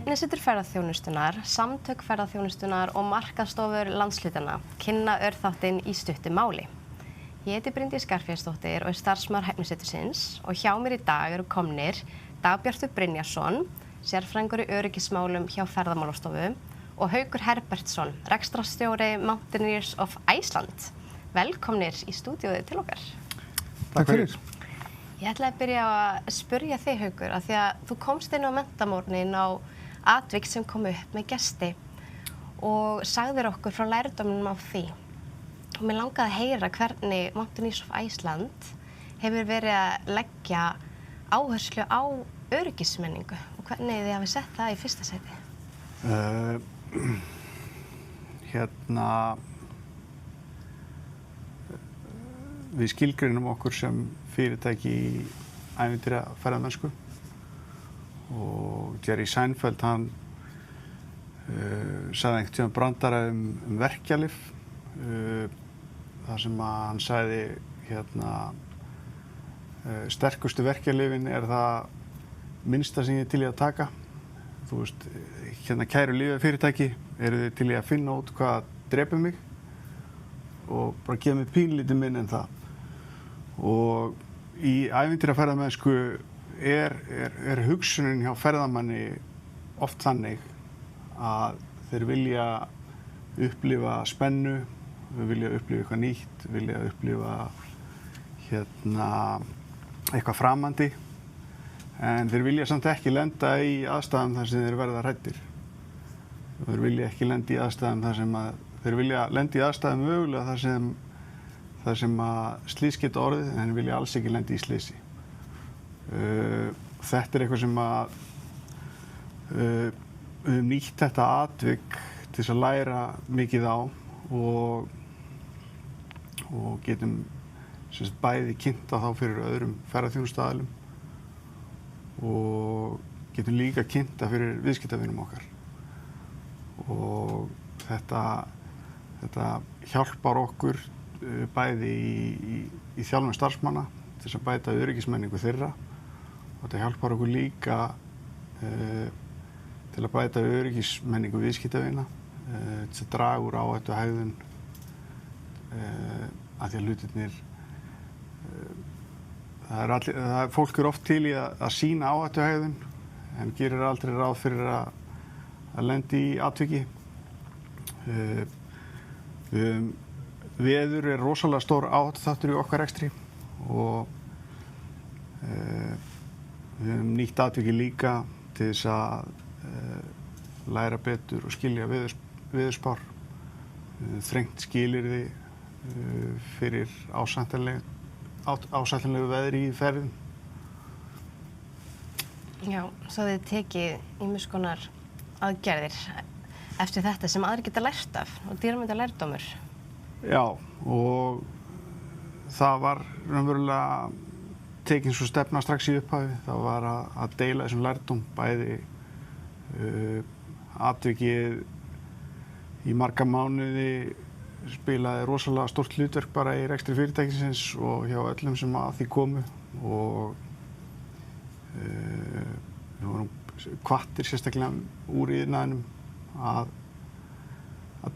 Hæfnisetur ferðaþjónustunnar, samtök ferðaþjónustunnar og markaðsstofur landshlutanna kynna örþáttinn í stuttu máli. Ég heiti Bryndís Skarphéðinsdóttir og starfsmaður Hæfnisetursins og hjá mér í dag eru komnir Dagbjartur Brynjarsson, sérfræðingur í öryggismálum hjá Ferðamálastofu og Haukur Herbertsson, rekstrarstjóri Mountaineers of Iceland. Velkomnir í stúdíóið til okkar. Takk fyrir. Ég ætlaði að byrja að spyrja þig, Haukur, af því að þú komst inn á Menntamorguninn á atvik sem kom upp með gesti og sagðir okkur frá lærdómnum á því. Og mér langaði að heyra hvernig Mountaineers of Iceland hefur verið að leggja áherslu á öryggismenningu og hvernig þið hafið sett það í fyrsta sæti. Við skilgreinum okkur sem fyrirtæki í ævintýraferðamennsku og Jerry Seinfeld hann sagði einhvern tímann brandara verkjalyf þar sem að hann sagði sterkustu verkjalyfin það minnsta sem ég er til í að taka. Þú veist, kæru lyfjafyrirtæki, eru þið til í að finna út hvað drepur mig og bara gefa mig pínlítið minn en það. Og í ævintýraferðamennsku er hugsunin hjá ferðamanni oft þannig að þeir vilja upplifa spennu, vilja upplifa eitthvað nýtt, vilja upplifa eitthvað framandi, en þeir vilja samt ekki lenda í aðstæðum þar sem þeir verða hræddir. Þeir vilja ekki lenda í aðstæðum þar sem þeir vilja lenda í aðstæðum mögulega þar sem að slys geta orðið, en þeir vilja alls ekki lenda í slysi. Þetta er eitthvað sem að við höfum nýtt þetta atvik til þess að læra mikið á og getum bæði kynnta þá fyrir öðrum ferðaþjónustuaðilum og getum líka kynnta fyrir viðskiptavinum okkar. Og þetta hjálpar okkur bæði í þjálfun starfsmanna til þess að bæta öryggismenningu þeirra og þetta hjálpar okkur líka til að bæta öryggismenningu viðskiptavina til þess að draga úr áhættuhegðun af því að hlutirnir fólk oft til í að sýna áhættuhegðun en gerir aldrei ráð fyrir að lenda í atviki. Veður er rosalega stór áhættuþáttur í okkar rekstri og við höfum nýtt atviki líka til þess að læra betur og skilja veðurspár, þrengt skilyrði fyrir ásættanlegu veðri í ferðum. Já, svo þið tekið ýmiss konar aðgerðir eftir þetta sem aðrir geta lært af og dýramynda lærdómur. Já, og það var raunverulega tekin svo stefna strax í upphafi. Það var að deila þessum lærdóm, bæði atvikið í marga mánuði spilaði rosalega stórt hlutverk bara í rekstri fyrirtækisins og hjá öllum sem að því komu og við vorum hvattir sérstaklega úr iðnaðinum að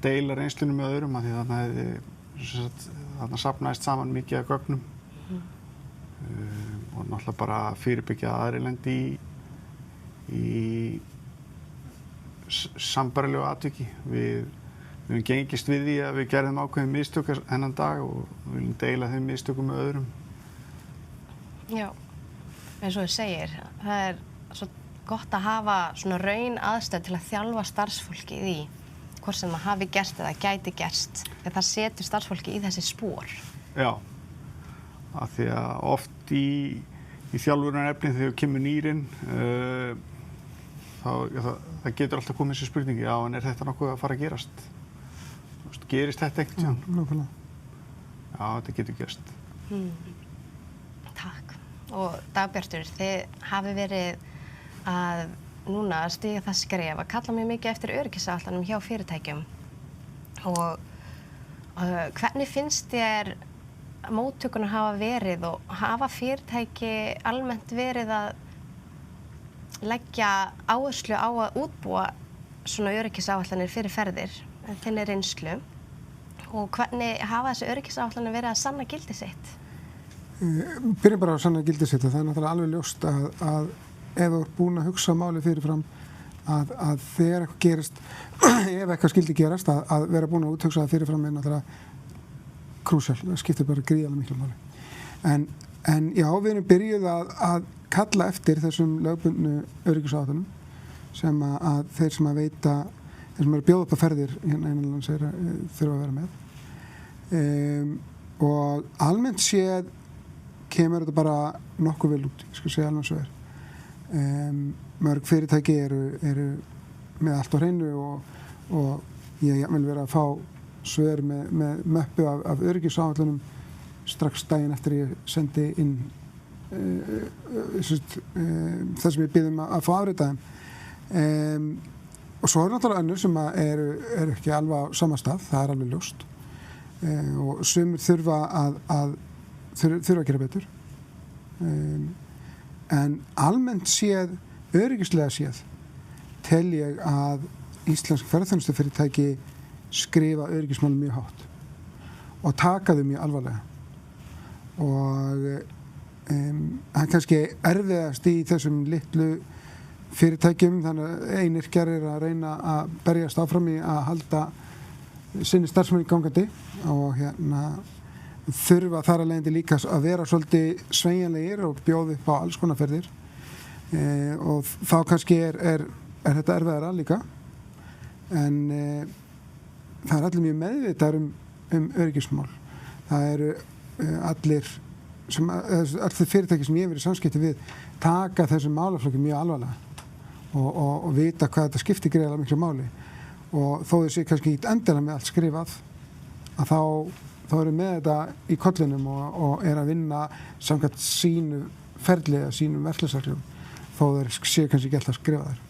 deila reynslunum með öðrum af því þarna safnaðist saman mikið af gögnum og náttúrulega bara fyrirbyggja að aðrir lendi í sambærilegu atviki. Við höfum gengist við því að við gerðum ákveðin mistök þennan dag og við viljum deila þeim mistökum með öðrum. Já, eins og þú segir, það er svo gott að hafa svona raun aðstöð til að þjálfa starfsfólkið í hvort sem það hafi gerst eða gæti gerst. Þegar það setur starfsfólki í þessi spor. Já, af því að oft í þjálfunarefni þegar kemur nýrinn það getur alltaf komið þessi spurningi, já, en er þetta nokkuð að fara að gerast? Gerist þetta einhvern tímann? Já, þetta getur gerst. Takk. Og Dagbjartur, þið hafi verið að núna að stíga það skref að kalla mjög mikið eftir öryggisáætlunum hjá fyrirtækjum og hvernig finnst þér móttökurnar hafa verið og hafa fyrirtæki almennt verið að leggja áherslu á að útbúa svona öryggisáætlanir fyrir ferðir en þinni reynslu og hvernig hafa þessi öryggisáætlanir verið að sanna gildi sitt? Byrjum bara að sanna gildi sitt og það náttúrulega alveg ljóst að ef þú ert búin að hugsa málið fyrirfram að þegar eitthvað gerist ef eitthvað skildi gerast að vera búin að úthugsa það fyrirfram náttúrulega krúsjál, það skiptir bara gríðarlega miklu máli en já, við erum byrjuð að kalla eftir þessum lögbundnu öryggisáætlunum sem að þeir sem að veita þeir sem eru að bjóða upp á ferðir hérna innanlands þurfa að vera með og almennt séð kemur þetta bara nokkuð vel út, ég skal segja alveg svo mörg fyrirtæki eru með allt á hreinu og ég vil vera að fá svör með möppu af öryggisáætlunum strax daginn eftir ég sendi inn það sem ég biðum að fá afritaðum og svo náttúrulega önnur sem eru ekki alveg á sama stað, það alveg ljóst og sumir þurfa að gera betur en almennt séð, öryggislega séð tel ég að íslensk ferðaþjónustufyrirtæki skrifa öryggismál mjög hátt og taka þau mjög alvarlega og það kannski erfiðast í þessum litlu fyrirtækjum þannig að einyrkjar að reyna að berjast áfram í að halda sinni starfsmenn gangandi og þurfa þar að leiðandi líka að vera svolítið sveigjanlegir og bjóða upp á alls konar ferðir og þá kannski er þetta erfiðara líka en það allir mjög meðvitaðir um öryggismál. Það eru allir fyrirtæki sem ég hef verið í samskipti við taka þessum málaflokki mjög alvarlega og vita hvað þetta skiptir greiðlega miklu máli og þó þessi kannski ekki endilega með allt skrifað að þá eru með þetta í kollinum og að vinna samkvæmt sínu ferli eða sínum verklæðsreglum þó þeir séu kannski ekki alltaf skrifaðir.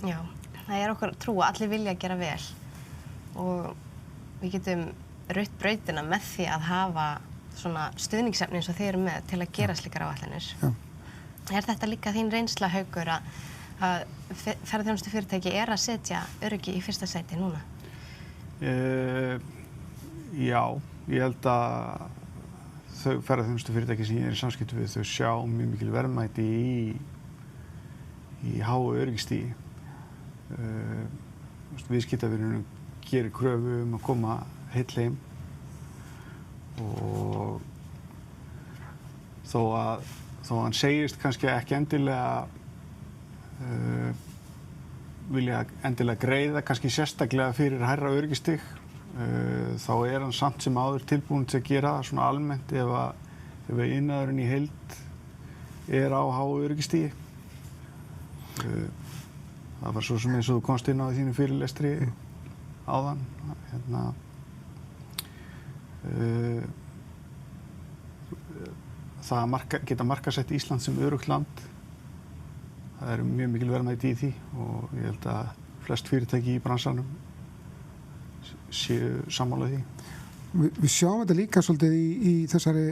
Já, það okkar trú að allir vilja að gera vel og við getum rutt brautina með því að hafa svona stuðningsefni eins og þið eru með til að gera slíkar áætlanir. Er þetta líka þín reynsla, Haukur, að ferðaþjónustufyrirtæki að setja öryggi í fyrsta sæti núna? Já, ég held að þau ferðaþjónustufyrirtæki sem ég í samskipti við þau sjá mjög mikil verðmæti í háu öryggisstigi. Viðskiptavinurinn gerir kröfu að koma heill heim og þó að hann segist kannski ekki endilega vilja endilega greiða kannski sérstaklega fyrir hærra öryggisstig þá hann samt sem áður tilbúinn til að gera það svona almennt ef iðnaðurinn í heild á háu öryggistigi. Það var svo sem eins og þú komst inn á þínu fyrirlestri áðan það að geta markaðsett Ísland sem öruggt land það mjög mikil verðmæti í því og ég held að flest fyrirtæki í bransanum séu sammála því. Við sjáum þetta líka svolítið í þessari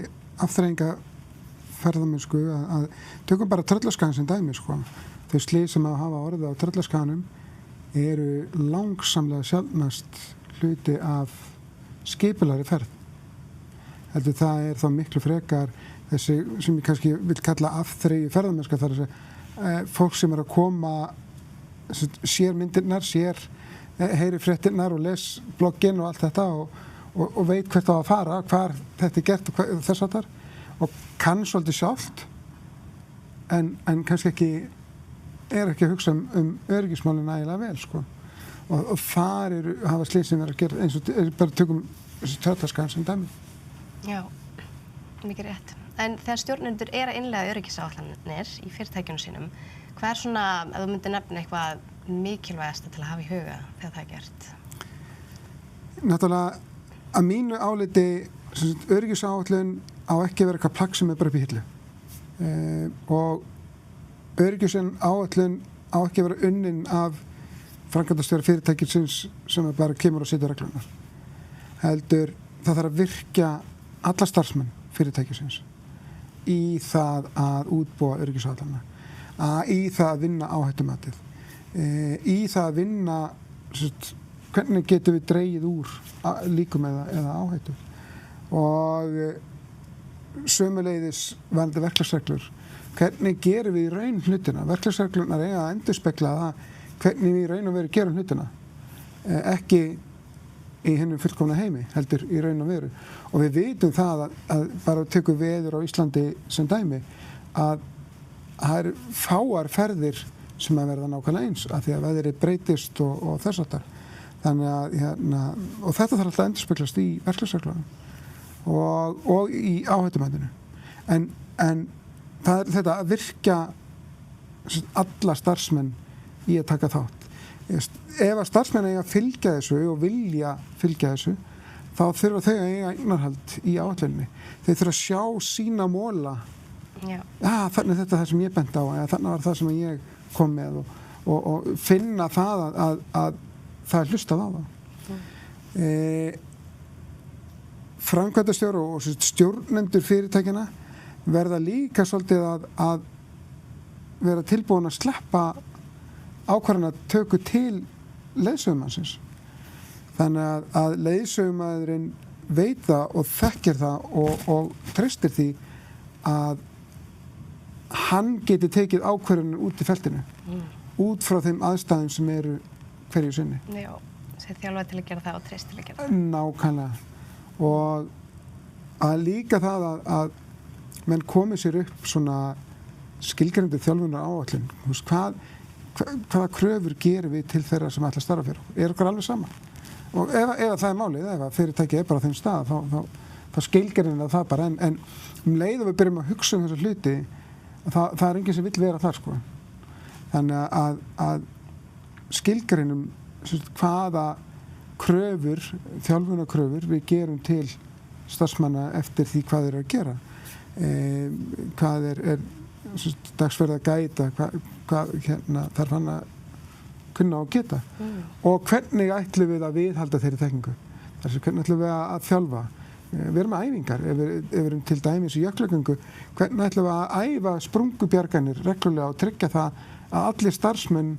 afþreyingarferðamennsku að tökum bara Tröllaskagann sem dæmi sko. Þau slys sem að hafa orðið á Tröllaskaganum eru langsamlega sjaldnast hluti af skipulagðri ferð. Heldur það þá miklu frekar þessi sem ég kannski vil kalla afþreyju ferðamennska þar að fólk sem að koma sér myndirnar, heyri fréttirnar og les blogginn og allt þetta og veit hvert á að fara, hvar þetta gert og þess aftar og kann svolítið sjálft en kannski ekki ekki að hugsa öryggismálin nægilega vel sko. og þar hafa slysið verið að gera eins og bara tökum þessi Tröllaskagann sem dæmi. Já, mikið rétt. En þegar stjórnendur að innleiða öryggisáætlanir í fyrirtækjunum sínum, hvað svona, ef þú myndir nefna eitthvað mikilvægasta til að hafa í huga þegar það gert? Náttúrulega, að mínu áliti, öryggisáætlun á ekki að vera eitthvað plagg sem bara upp í hillu. Og öryggisáætlun á ekki að vera unnin af framkvæmdastjóra fyrirtækisins sem bara kemur og setja reglunar. Heldur, það þarf að virkja alla starfsmenn fyrirtækisins í það að útbúa öryggisáætlanina. í það að vinna áhættumatið, í það að vinna hvernig getum við dregið úr líkum eða áhættu og sömuleiðis varðandi verklagsreglur, hvernig gerum við í raun hlutina. Verklagsreglunar eiga að endurspegla það hvernig við í raun og veru gerum hlutina, ekki í hennum fullkomna heimi, heldur í raun og veru. Og við vitum það að bara tekur veður á Íslandi sem dæmi, að það eru fáar ferðir sem að verða nákvæmlega eins, af því að veðrið breytist og þess aftar. Þannig að, og þetta þarf alltaf að endurspeglast í verklagsreglunum og í áhættumatinu. En það er þetta að virkja alla starfsmenn í að taka þátt. Ef að starfsmenn eiga að fylgja þessu og vilja fylgja þessu, þá þurfa þau að eiga eignarhald í áætluninni. Þau þurfa að sjá sína móla. Þannig þetta er það sem ég benti á, þannig var það sem ég kom með og finna það að það er hlustað á það. Framkvæmdastjóri og stjórnendur fyrirtækjanna verða líka svolítið að vera tilbúin að sleppa ákvarðanatöku til leiðsögumannsins. Þannig að leiðsögumaðurinn veit það og þekkir það og treystir því að hann geti tekið ákvarðanir út í feltinu, út frá þeim aðstæðum sem eru hverju sinni. Já, sér þjálfað til að gera það og treyst til að gera það. Nákvæmlega. Og að líka það að menn komi sér upp svona skilgreindu þjálfunar áætlun. Hvaða kröfur gerum við til þeirra sem ætla að starfa fyrir okkur? Okkur alveg sama? Og ef það er málið, ef fyrirtækið er bara á þeim stað, þá skilgreinir það bara. En leið og við byrjum að hugsa þessa hluti, það er enginn sem vill vera þar, sko. Þannig að skilgreinum hvaða kröfur, þjálfunarkröfur við gerum til starfsmanna eftir því hvað þeir eru að gera. Hvað er dagsverð að gæta, hvað þarf hann að kunna og geta. Og hvernig ætlum við að viðhalda þeirri þekkingu. Hvernig ætlum við að þjálfa. Við erum með æfingar, ef við erum til dæmis í jöklagöngu, hvernig ætlum við að æfa sprungubjarganir reglulega og tryggja það að allir starfsmenn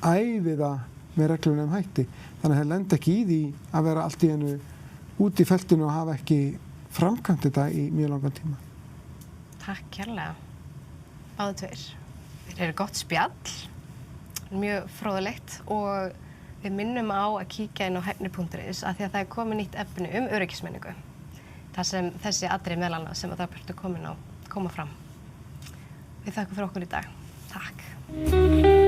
æfi það með reglulegum hætti. Þannig að þeir lenda ekki í því að vera allt í einu út í feltinu og hafa ekki framkvæmt þetta í mjög langan tíma. Takk kærlega, báðu tveir. Þeir eru gott spjall, mjög fróðlegt og við minnum á að kíkja inn á hæfni.is af því að það er komið nýtt efni öryggismenningu. Það sem þessi atriði meðal annars sem að það koma fram. Við þakkum fyrir okkur í dag. Takk.